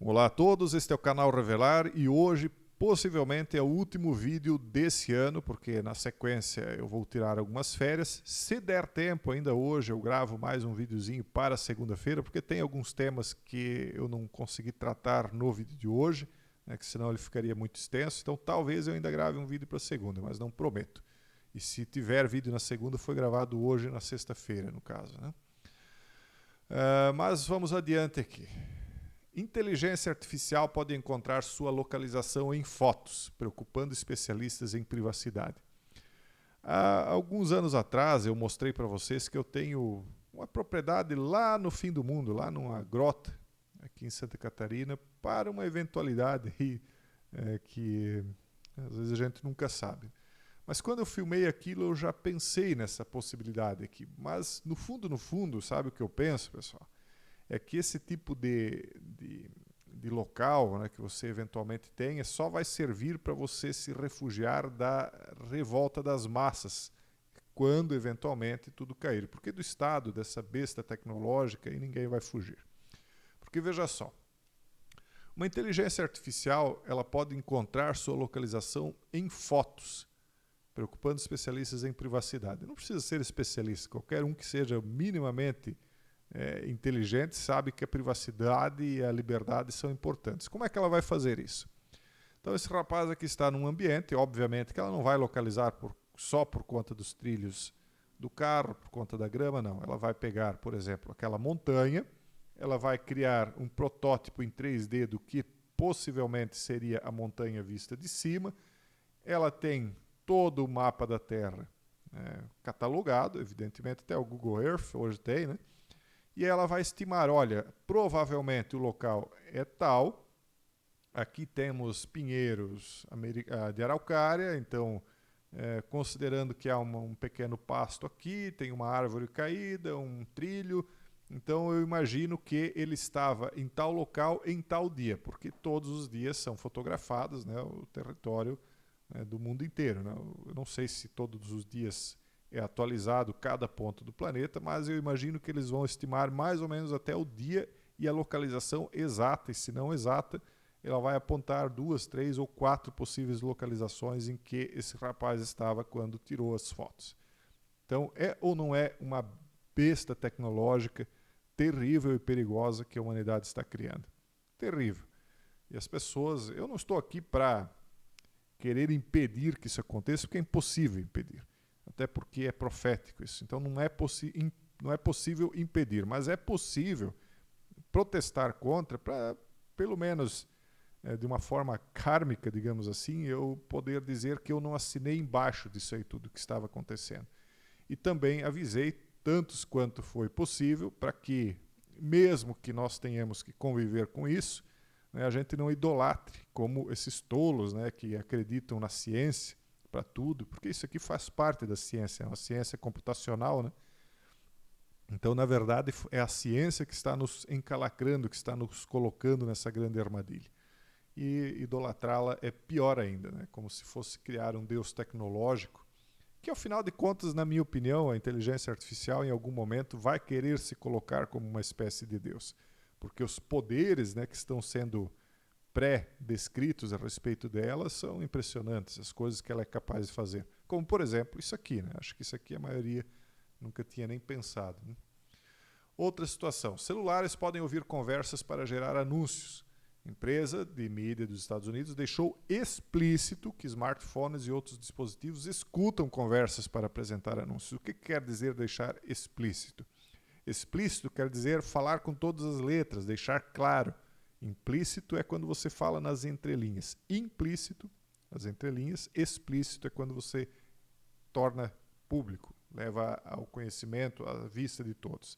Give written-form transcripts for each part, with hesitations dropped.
Olá a todos, este é o canal Revelar e hoje possivelmente é o último vídeo desse ano, porque na sequência eu vou tirar algumas férias. Se der tempo ainda hoje eu gravo mais um videozinho para segunda-feira, porque tem alguns temas que eu não consegui tratar no vídeo de hoje, né, que senão ele ficaria muito extenso, então talvez eu ainda grave um vídeo para segunda, mas não prometo. E se tiver vídeo na segunda, foi gravado hoje na sexta-feira, no caso, né? Mas vamos adiante aqui. Inteligência artificial pode encontrar sua localização em fotos, preocupando especialistas em privacidade. Há alguns anos atrás eu mostrei para vocês que eu tenho uma propriedade lá no fim do mundo, lá numa grota, aqui em Santa Catarina, para uma eventualidade aí, que às vezes a gente nunca sabe. Mas quando eu filmei aquilo eu já pensei nessa possibilidade aqui. Mas no fundo, sabe o que eu penso, pessoal? É que esse tipo de local, né, que você eventualmente tenha só vai servir para você se refugiar da revolta das massas quando eventualmente tudo cair. Porque do estado dessa besta tecnológica aí ninguém vai fugir. Porque veja só, uma inteligência artificial ela pode encontrar sua localização em fotos, preocupando especialistas em privacidade. Não precisa ser especialista, qualquer um que seja minimamente inteligente sabe que a privacidade e a liberdade são importantes. Como é que ela vai fazer isso? Então esse rapaz aqui está num ambiente, obviamente que ela não vai localizar só por conta dos trilhos do carro, por conta da grama, não. Ela vai pegar, por exemplo, aquela montanha, ela vai criar um protótipo em 3D do que possivelmente seria a montanha vista de cima. Ela tem todo o mapa da Terra catalogado, evidentemente até o Google Earth hoje tem, né? E ela vai estimar, olha, provavelmente o local é tal, aqui temos pinheiros de araucária, então considerando que há um pequeno pasto aqui, tem uma árvore caída, um trilho, então eu imagino que ele estava em tal local em tal dia, porque todos os dias são fotografados, né, o território do mundo inteiro, né? Eu não sei se todos os dias é atualizado cada ponto do planeta, mas eu imagino que eles vão estimar mais ou menos até o dia e a localização exata, e se não exata, ela vai apontar 2, 3 ou 4 possíveis localizações em que esse rapaz estava quando tirou as fotos. Então, é ou não é uma besta tecnológica terrível e perigosa que a humanidade está criando? Terrível. E as pessoas, eu não estou aqui para querer impedir que isso aconteça, porque é impossível impedir. Até porque é profético isso. Então não é possível impedir, mas é possível protestar contra para, pelo menos de uma forma kármica, digamos assim, eu poder dizer que eu não assinei embaixo disso aí tudo que estava acontecendo. E também avisei tantos quanto foi possível para que, mesmo que nós tenhamos que conviver com isso, a gente não idolatre como esses tolos, né, que acreditam na ciência para tudo, porque isso aqui faz parte da ciência, é uma ciência computacional, né? Então, na verdade, é a ciência que está nos encalacrando, que está nos colocando nessa grande armadilha. E idolatrá-la é pior ainda, né? Como se fosse criar um Deus tecnológico, que, ao final de contas, na minha opinião, a inteligência artificial, em algum momento, vai querer se colocar como uma espécie de Deus. Porque os poderes, né, que estão sendo pré-descritos a respeito dela são impressionantes, as coisas que ela é capaz de fazer. Como, por exemplo, isso aqui, né? Acho que isso aqui a maioria nunca tinha nem pensado, né? Outra situação, celulares podem ouvir conversas para gerar anúncios. Empresa de mídia dos Estados Unidos deixou explícito que smartphones e outros dispositivos escutam conversas para apresentar anúncios. O que quer dizer deixar explícito? Explícito quer dizer falar com todas as letras, deixar claro. Implícito é quando você fala nas entrelinhas. Implícito, as entrelinhas. Explícito é quando você torna público, leva ao conhecimento, à vista de todos.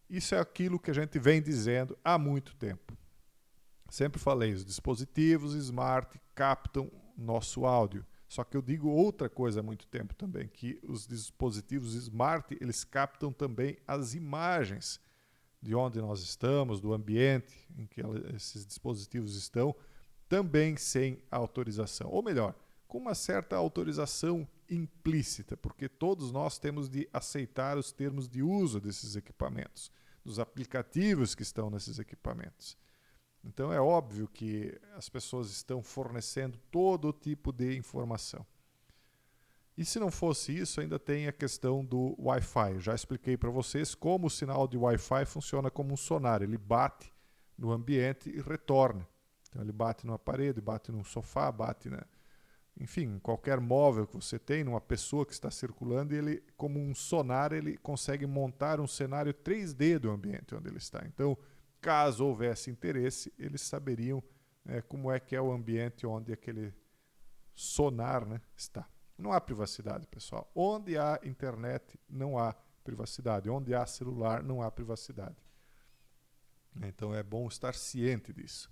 Isso é aquilo que a gente vem dizendo há muito tempo. Sempre falei, os dispositivos smart captam nosso áudio. Só que eu digo outra coisa há muito tempo também, que os dispositivos smart, eles captam também as imagens de onde nós estamos, do ambiente em que esses dispositivos estão, também sem autorização. Ou melhor, com uma certa autorização implícita, porque todos nós temos de aceitar os termos de uso desses equipamentos, dos aplicativos que estão nesses equipamentos. Então é óbvio que as pessoas estão fornecendo todo tipo de informação. E se não fosse isso, ainda tem a questão do Wi-Fi. Eu já expliquei para vocês como o sinal de Wi-Fi funciona como um sonar. Ele bate no ambiente e retorna. Então ele bate numa parede, bate num sofá, bate enfim, qualquer móvel que você tem, numa pessoa que está circulando, e ele, como um sonar, ele consegue montar um cenário 3D do ambiente onde ele está. Então, caso houvesse interesse, eles saberiam como é que é o ambiente onde aquele sonar, né, está. Não há privacidade, pessoal. Onde há internet, não há privacidade. Onde há celular, não há privacidade. Então é bom estar ciente disso.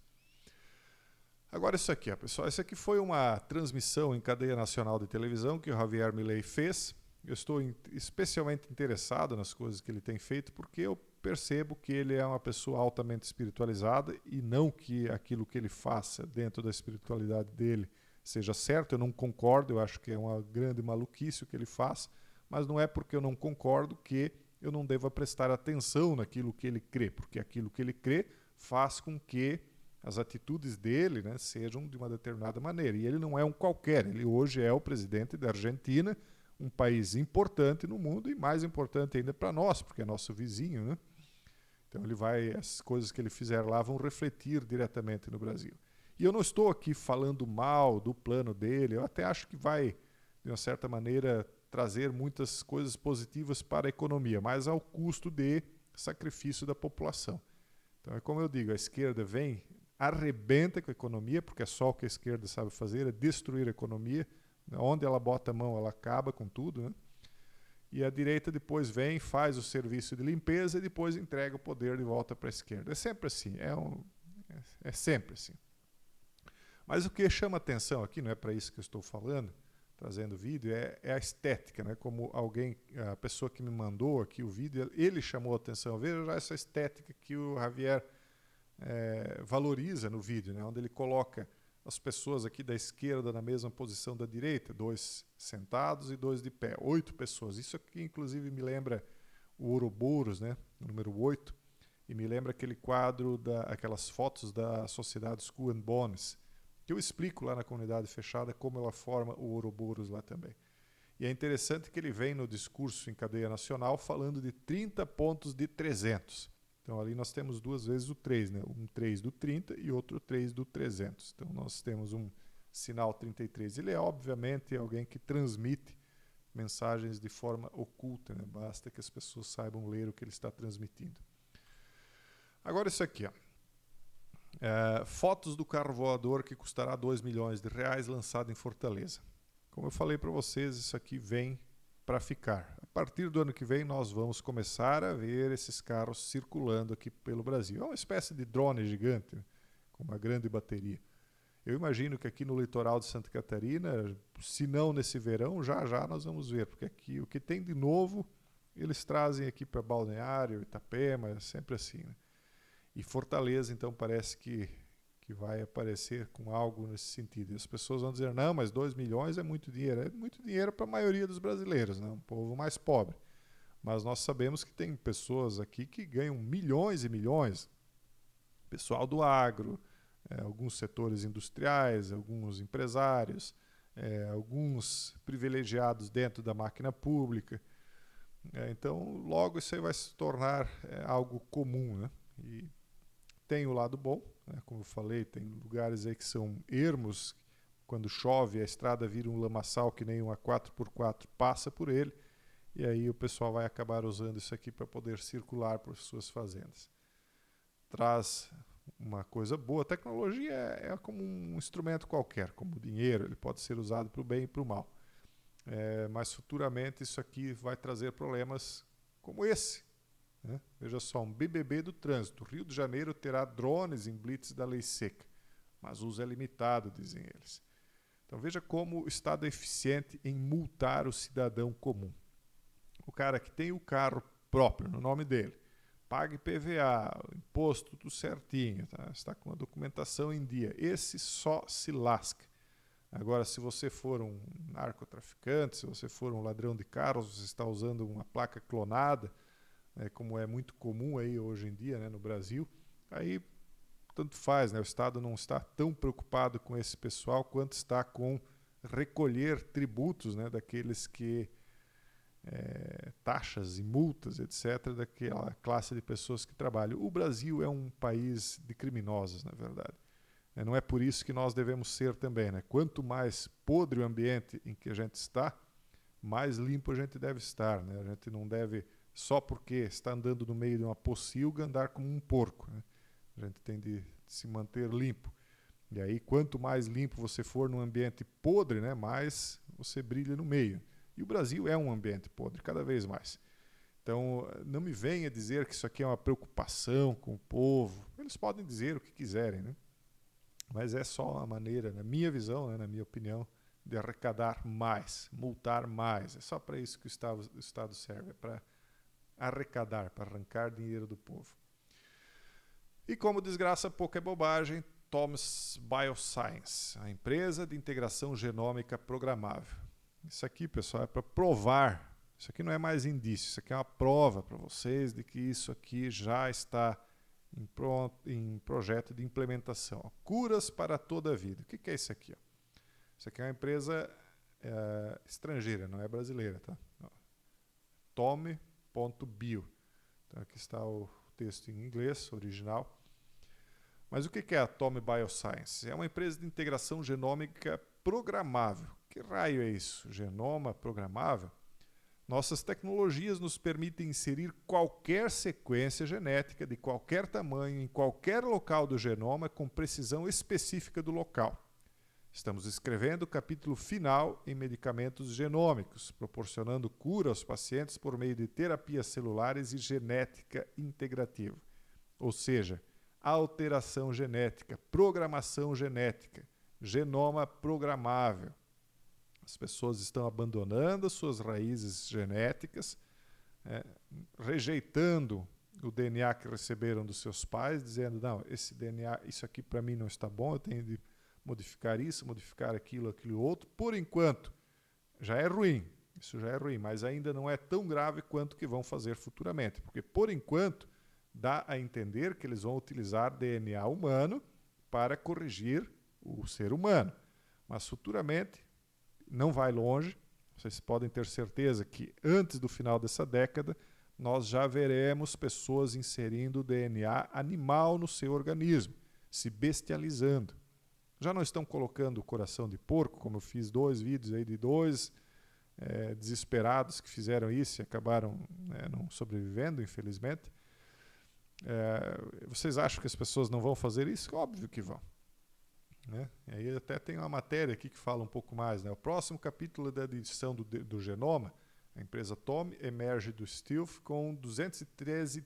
Agora isso aqui, pessoal. Isso aqui foi uma transmissão em cadeia nacional de televisão que o Javier Milei fez. Eu estou especialmente interessado nas coisas que ele tem feito porque eu percebo que ele é uma pessoa altamente espiritualizada e não que aquilo que ele faça dentro da espiritualidade dele seja certo. Eu não concordo, eu acho que é uma grande maluquice o que ele faz, mas não é porque eu não concordo que eu não deva prestar atenção naquilo que ele crê, porque aquilo que ele crê faz com que as atitudes dele, né, sejam de uma determinada maneira. E ele não é um qualquer, ele hoje é o presidente da Argentina, um país importante no mundo e mais importante ainda para nós, porque é nosso vizinho, né? Então as coisas que ele fizer lá vão refletir diretamente no Brasil. E eu não estou aqui falando mal do plano dele, eu até acho que vai, de uma certa maneira, trazer muitas coisas positivas para a economia, mas ao custo de sacrifício da população. Então é como eu digo, a esquerda vem, arrebenta com a economia, porque é só o que a esquerda sabe fazer, é destruir a economia. Onde ela bota a mão, ela acaba com tudo, né? E a direita depois vem, faz o serviço de limpeza e depois entrega o poder de volta para a esquerda. É sempre assim, é sempre assim. Mas o que chama atenção aqui, não é para isso que eu estou falando, trazendo o vídeo, é a estética, né? Como a pessoa que me mandou aqui o vídeo, ele chamou a atenção. Veja já essa estética que o Javier valoriza no vídeo, né? Onde ele coloca as pessoas aqui da esquerda na mesma posição da direita, 2 sentados e 2 de pé, 8 pessoas. Isso aqui, inclusive, me lembra o Ouroboros, né? O número 8, e me lembra aquele quadro, aquelas fotos da Sociedade Skull and Bones, que eu explico lá na comunidade fechada como ela forma o Ouroboros lá também. E é interessante que ele vem no discurso em cadeia nacional falando de 30 pontos de 300. Então ali nós temos 2 vezes o 3, né? Um 3 do 30 e outro 3 do 300. Então nós temos um sinal 33. Ele é obviamente alguém que transmite mensagens de forma oculta, né? Basta que as pessoas saibam ler o que ele está transmitindo. Agora isso aqui, ó. Fotos do carro voador que custará R$2 milhões lançado em Fortaleza. Como eu falei para vocês, isso aqui vem para ficar. A partir do ano que vem nós vamos começar a ver esses carros circulando aqui pelo Brasil. É uma espécie de drone gigante, né, com uma grande bateria. Eu imagino que aqui no litoral de Santa Catarina, se não nesse verão, já nós vamos ver, porque aqui o que tem de novo eles trazem aqui para Balneário, Itapema, é sempre assim, né? E Fortaleza, então, parece que vai aparecer com algo nesse sentido. E as pessoas vão dizer, não, mas 2 milhões é muito dinheiro. É muito dinheiro para a maioria dos brasileiros, né? Um povo mais pobre. Mas nós sabemos que tem pessoas aqui que ganham milhões e milhões. Pessoal do agro, alguns setores industriais, alguns empresários, alguns privilegiados dentro da máquina pública. Então, logo isso aí vai se tornar algo comum, né? E tem o lado bom, né? Como eu falei, tem lugares aí que são ermos, quando chove a estrada vira um lamaçal que nem uma 4x4 passa por ele, e aí o pessoal vai acabar usando isso aqui para poder circular por suas fazendas. Traz uma coisa boa. A tecnologia é como um instrumento qualquer, como o dinheiro, ele pode ser usado para o bem e para o mal. Mas futuramente isso aqui vai trazer problemas como esse. Veja só, um BBB do trânsito. O Rio de Janeiro terá drones em blitz da lei seca, mas o uso é limitado, dizem eles. Então veja como o Estado é eficiente em multar o cidadão comum. O cara que tem o carro próprio no nome dele, paga IPVA, imposto tudo certinho, tá? Está com a documentação em dia. Esse só se lasca. Agora, se você for um narcotraficante, se você for um ladrão de carros, você está usando uma placa clonada, como é muito comum aí hoje em dia, né, no Brasil, aí tanto faz, né? O Estado não está tão preocupado com esse pessoal quanto está com recolher tributos, né, daqueles que taxas e multas, etc., daquela classe de pessoas que trabalham. O Brasil é um país de criminosos, na verdade. Não é por isso que nós devemos ser também, né? Quanto mais podre o ambiente em que a gente está, mais limpo a gente deve estar, né? A gente não deve, só porque está andando no meio de uma pocilga, andar como um porco, né? A gente tem de se manter limpo. E aí, quanto mais limpo você for num ambiente podre, né, mais você brilha no meio. E o Brasil é um ambiente podre, cada vez mais. Então, não me venha dizer que isso aqui é uma preocupação com o povo. Eles podem dizer o que quiserem, né? Mas é só uma maneira, na minha visão, né, na minha opinião, de arrecadar mais, multar mais. É só para isso que o Estado serve, é para arrecadar, para arrancar dinheiro do povo. E como desgraça pouco é bobagem, TOMS Bioscience, a empresa de integração genômica programável. Isso aqui, pessoal, é para provar. Isso aqui não é mais indício, isso aqui é uma prova para vocês de que isso aqui já está em projeto de implementação. Curas para toda a vida. O que é isso aqui? Isso aqui é uma empresa estrangeira, não é brasileira, tá? Tome.bio. Então aqui está o texto em inglês, original. Mas o que é a Tome Bioscience? É uma empresa de integração genômica programável. Que raio é isso? Genoma programável? Nossas tecnologias nos permitem inserir qualquer sequência genética de qualquer tamanho em qualquer local do genoma com precisão específica do local. Estamos escrevendo o capítulo final em medicamentos genômicos, proporcionando cura aos pacientes por meio de terapias celulares e genética integrativa. Ou seja, alteração genética, programação genética, genoma programável. As pessoas estão abandonando suas raízes genéticas, rejeitando o DNA que receberam dos seus pais, dizendo, não, esse DNA, isso aqui para mim não está bom, eu tenho de modificar isso, modificar aquilo outro. Por enquanto, já é ruim, isso já é ruim, mas ainda não é tão grave quanto o que vão fazer futuramente, porque por enquanto dá a entender que eles vão utilizar DNA humano para corrigir o ser humano, mas futuramente não vai longe, vocês podem ter certeza que antes do final dessa década nós já veremos pessoas inserindo DNA animal no seu organismo, se bestializando. Já não estão colocando o coração de porco, como eu fiz 2 vídeos aí de 2 desesperados que fizeram isso e acabaram não sobrevivendo, infelizmente. Vocês acham que as pessoas não vão fazer isso? Óbvio que vão. Né? E aí até tem uma matéria aqui que fala um pouco mais. Né? O próximo capítulo da edição do genoma, a empresa Tome emerge do stealth com 213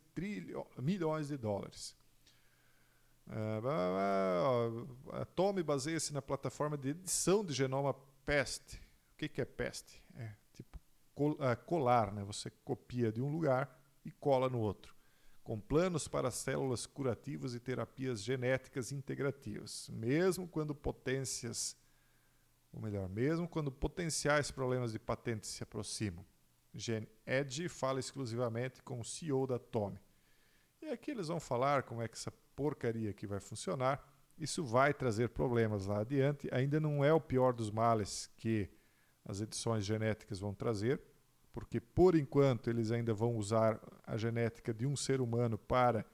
milhões de dólares. A Tome baseia-se na plataforma de edição de genoma PEST. O que é PEST? É tipo colar, né? Você copia de um lugar e cola no outro, com planos para células curativas e terapias genéticas integrativas, mesmo quando potenciais problemas de patente se aproximam. GenEdge fala exclusivamente com o CEO da Tome. E aqui eles vão falar como é que essa porcaria aqui vai funcionar. Isso vai trazer problemas lá adiante. Ainda não é o pior dos males que as edições genéticas vão trazer, porque por enquanto eles ainda vão usar a genética de um ser humano para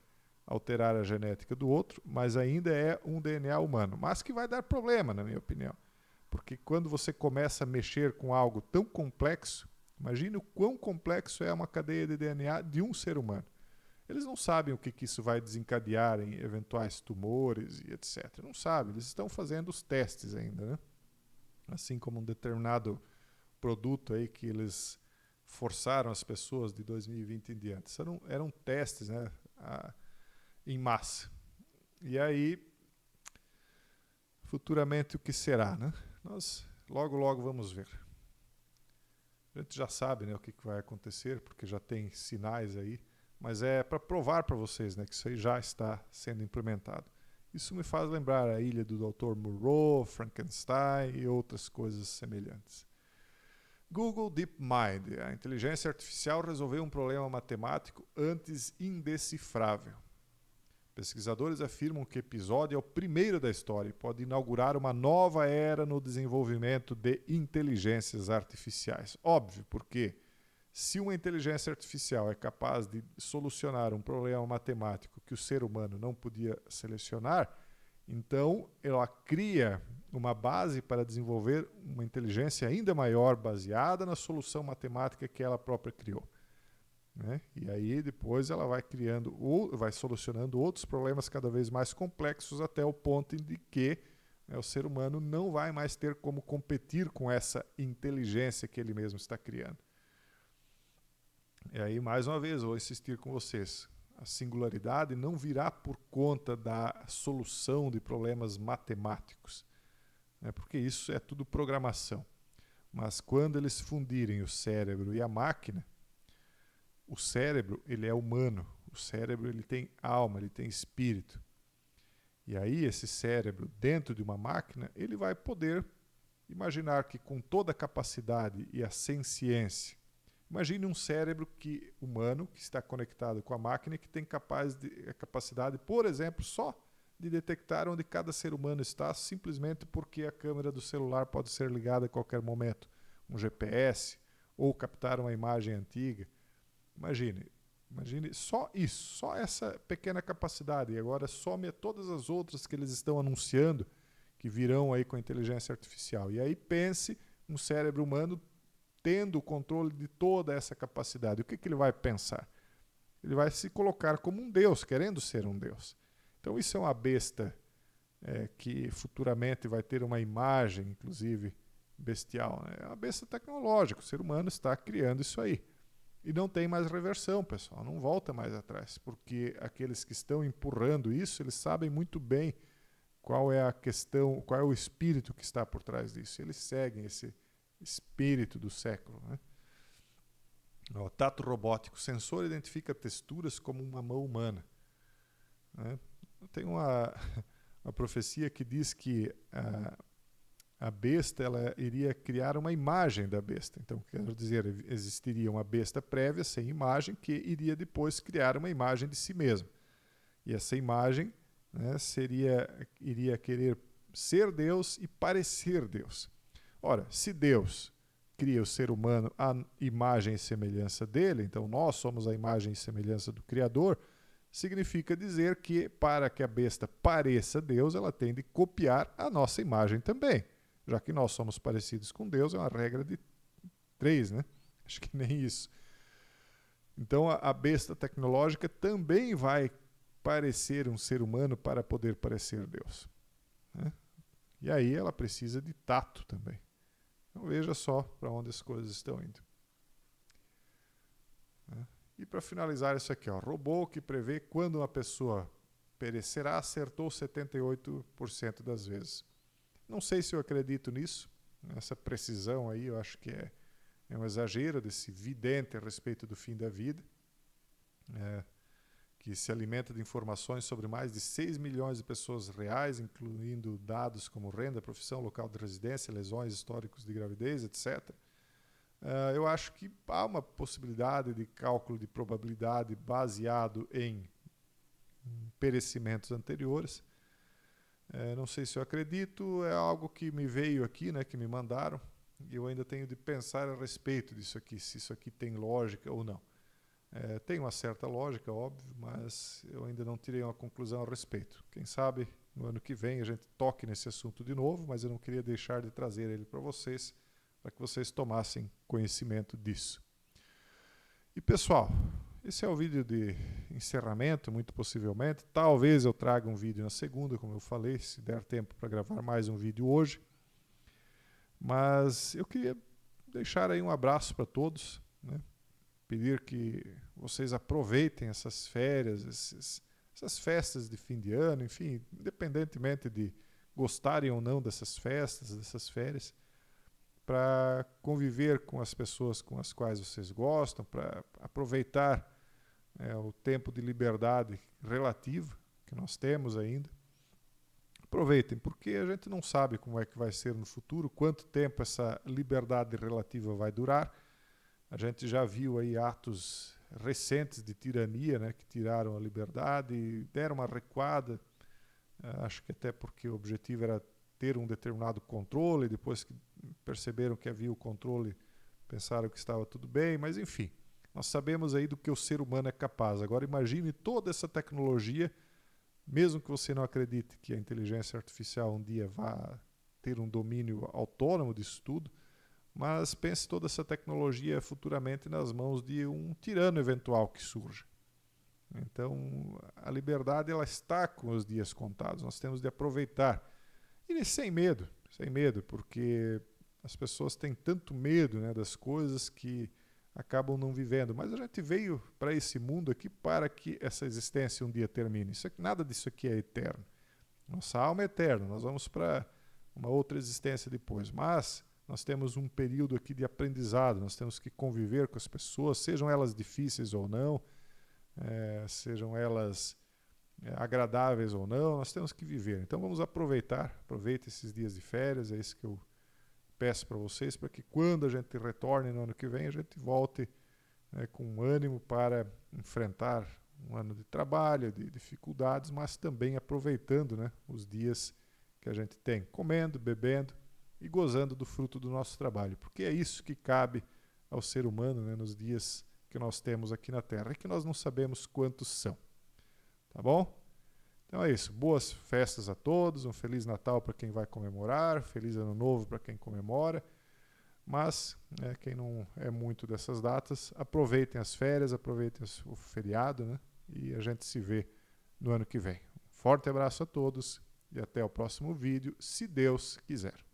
alterar a genética do outro, mas ainda é um DNA humano, mas que vai dar problema, na minha opinião, porque quando você começa a mexer com algo tão complexo, imagine o quão complexo é uma cadeia de DNA de um ser humano. Eles não sabem o que isso vai desencadear em eventuais tumores e etc. Não sabem, eles estão fazendo os testes ainda, né? Assim como um determinado produto aí que eles forçaram as pessoas de 2020 em diante. Eram testes, né, em massa. E aí, futuramente o que será, né? Nós logo vamos ver. A gente já sabe, né, o que vai acontecer, porque já tem sinais aí, mas é para provar para vocês, né, que isso aí já está sendo implementado. Isso me faz lembrar a ilha do Dr. Moreau, Frankenstein e outras coisas semelhantes. Google DeepMind, a inteligência artificial resolveu um problema matemático antes indecifrável. Pesquisadores afirmam que o episódio é o primeiro da história e pode inaugurar uma nova era no desenvolvimento de inteligências artificiais. Óbvio, porque se uma inteligência artificial é capaz de solucionar um problema matemático que o ser humano não podia selecionar, então ela cria uma base para desenvolver uma inteligência ainda maior baseada na solução matemática que ela própria criou. Né? E aí depois ela vai criando ou vai solucionando outros problemas cada vez mais complexos até o ponto de que o ser humano não vai mais ter como competir com essa inteligência que ele mesmo está criando. E aí, mais uma vez, vou insistir com vocês. A singularidade não virá por conta da solução de problemas matemáticos, né? Porque isso é tudo programação. Mas quando eles fundirem o cérebro e a máquina, o cérebro ele é humano, o cérebro ele tem alma, ele tem espírito. E aí esse cérebro dentro de uma máquina, ele vai poder imaginar que com toda a capacidade e a senciência, imagine um cérebro humano que está conectado com a máquina e que tem a capacidade, por exemplo, só de detectar onde cada ser humano está, simplesmente porque a câmera do celular pode ser ligada a qualquer momento, um GPS, ou captar uma imagem antiga. Imagine só isso, só essa pequena capacidade. E agora some a todas as outras que eles estão anunciando que virão aí com a inteligência artificial. E aí pense um cérebro humano tendo o controle de toda essa capacidade. O que ele vai pensar? Ele vai se colocar como um Deus, querendo ser um Deus. Então isso é uma besta que futuramente vai ter uma imagem, inclusive, bestial. Né? É uma besta tecnológica, o ser humano está criando isso aí. E não tem mais reversão, pessoal, não volta mais atrás, porque aqueles que estão empurrando isso, eles sabem muito bem qual é a questão, qual é o espírito que está por trás disso. Eles seguem esse espírito do século. Né? O tato robótico, o sensor identifica texturas como uma mão humana. Né? Tem uma profecia que diz que a besta ela iria criar uma imagem da besta. Então, quero dizer, existiria uma besta prévia, sem imagem, que iria depois criar uma imagem de si mesma. E essa imagem, né, iria querer ser Deus e parecer Deus. Ora, se Deus cria o ser humano à imagem e semelhança dele, então nós somos a imagem e semelhança do Criador, significa dizer que para que a besta pareça Deus, ela tem de copiar a nossa imagem também. Já que nós somos parecidos com Deus, é uma regra de 3, né? Acho que nem isso. Então a besta tecnológica também vai parecer um ser humano para poder parecer Deus. Né? E aí ela precisa de tato também. Então veja só para onde as coisas estão indo. Né? E para finalizar isso aqui, ó, robô que prevê quando uma pessoa perecerá acertou 78% das vezes. Não sei se eu acredito nisso, essa precisão aí eu acho que é um exagero desse vidente a respeito do fim da vida, que se alimenta de informações sobre mais de 6 milhões de pessoas reais, incluindo dados como renda, profissão, local de residência, lesões, históricos de gravidez, etc. Eu acho que há uma possibilidade de cálculo de probabilidade baseado em perecimentos anteriores. Não sei se eu acredito, é algo que me veio aqui, né, que me mandaram, e eu ainda tenho de pensar a respeito disso aqui, se isso aqui tem lógica ou não. Tem uma certa lógica, óbvio, mas eu ainda não tirei uma conclusão a respeito. Quem sabe no ano que vem a gente toque nesse assunto de novo, mas eu não queria deixar de trazer ele para que vocês tomassem conhecimento disso. E pessoal, esse é o vídeo de encerramento, muito possivelmente. Talvez eu traga um vídeo na segunda, como eu falei, se der tempo para gravar mais um vídeo hoje. Mas eu queria deixar aí um abraço para todos, né? Pedir que vocês aproveitem essas férias, essas festas de fim de ano, enfim, independentemente de gostarem ou não dessas festas, dessas férias, para conviver com as pessoas com as quais vocês gostam, para aproveitar o tempo de liberdade relativa que nós temos ainda. Aproveitem, porque a gente não sabe como é que vai ser no futuro, quanto tempo essa liberdade relativa vai durar. A gente já viu aí atos recentes de tirania, né, que tiraram a liberdade e deram uma recuada. Acho que até porque o objetivo era ter um determinado controle, depois que perceberam que havia o controle, pensaram que estava tudo bem, mas enfim, nós sabemos aí do que o ser humano é capaz. Agora imagine toda essa tecnologia, mesmo que você não acredite que a inteligência artificial um dia vá ter um domínio autônomo disso tudo, mas pense toda essa tecnologia futuramente nas mãos de um tirano eventual que surja. Então, a liberdade ela está com os dias contados, nós temos de aproveitar. E sem medo, porque as pessoas têm tanto medo, né, das coisas que acabam não vivendo. Mas a gente veio para esse mundo aqui para que essa existência um dia termine. Nada disso aqui é eterno. Nossa alma é eterna, nós vamos para uma outra existência depois. Mas nós temos um período aqui de aprendizado, nós temos que conviver com as pessoas, sejam elas difíceis ou não, sejam elas agradáveis ou não, nós temos que viver. Então vamos aproveite esses dias de férias, é isso que eu peço para vocês, para que quando a gente retorne no ano que vem, a gente volte com ânimo para enfrentar um ano de trabalho, de dificuldades, mas também aproveitando, né, os dias que a gente tem, comendo, bebendo e gozando do fruto do nosso trabalho, porque é isso que cabe ao ser humano, né, nos dias que nós temos aqui na Terra, e que nós não sabemos quantos são. Tá bom? Então é isso. Boas festas a todos, um Feliz Natal para quem vai comemorar, Feliz Ano Novo para quem comemora, mas quem não é muito dessas datas, aproveitem as férias, aproveitem o feriado, né? E a gente se vê no ano que vem. Um forte abraço a todos e até o próximo vídeo, se Deus quiser.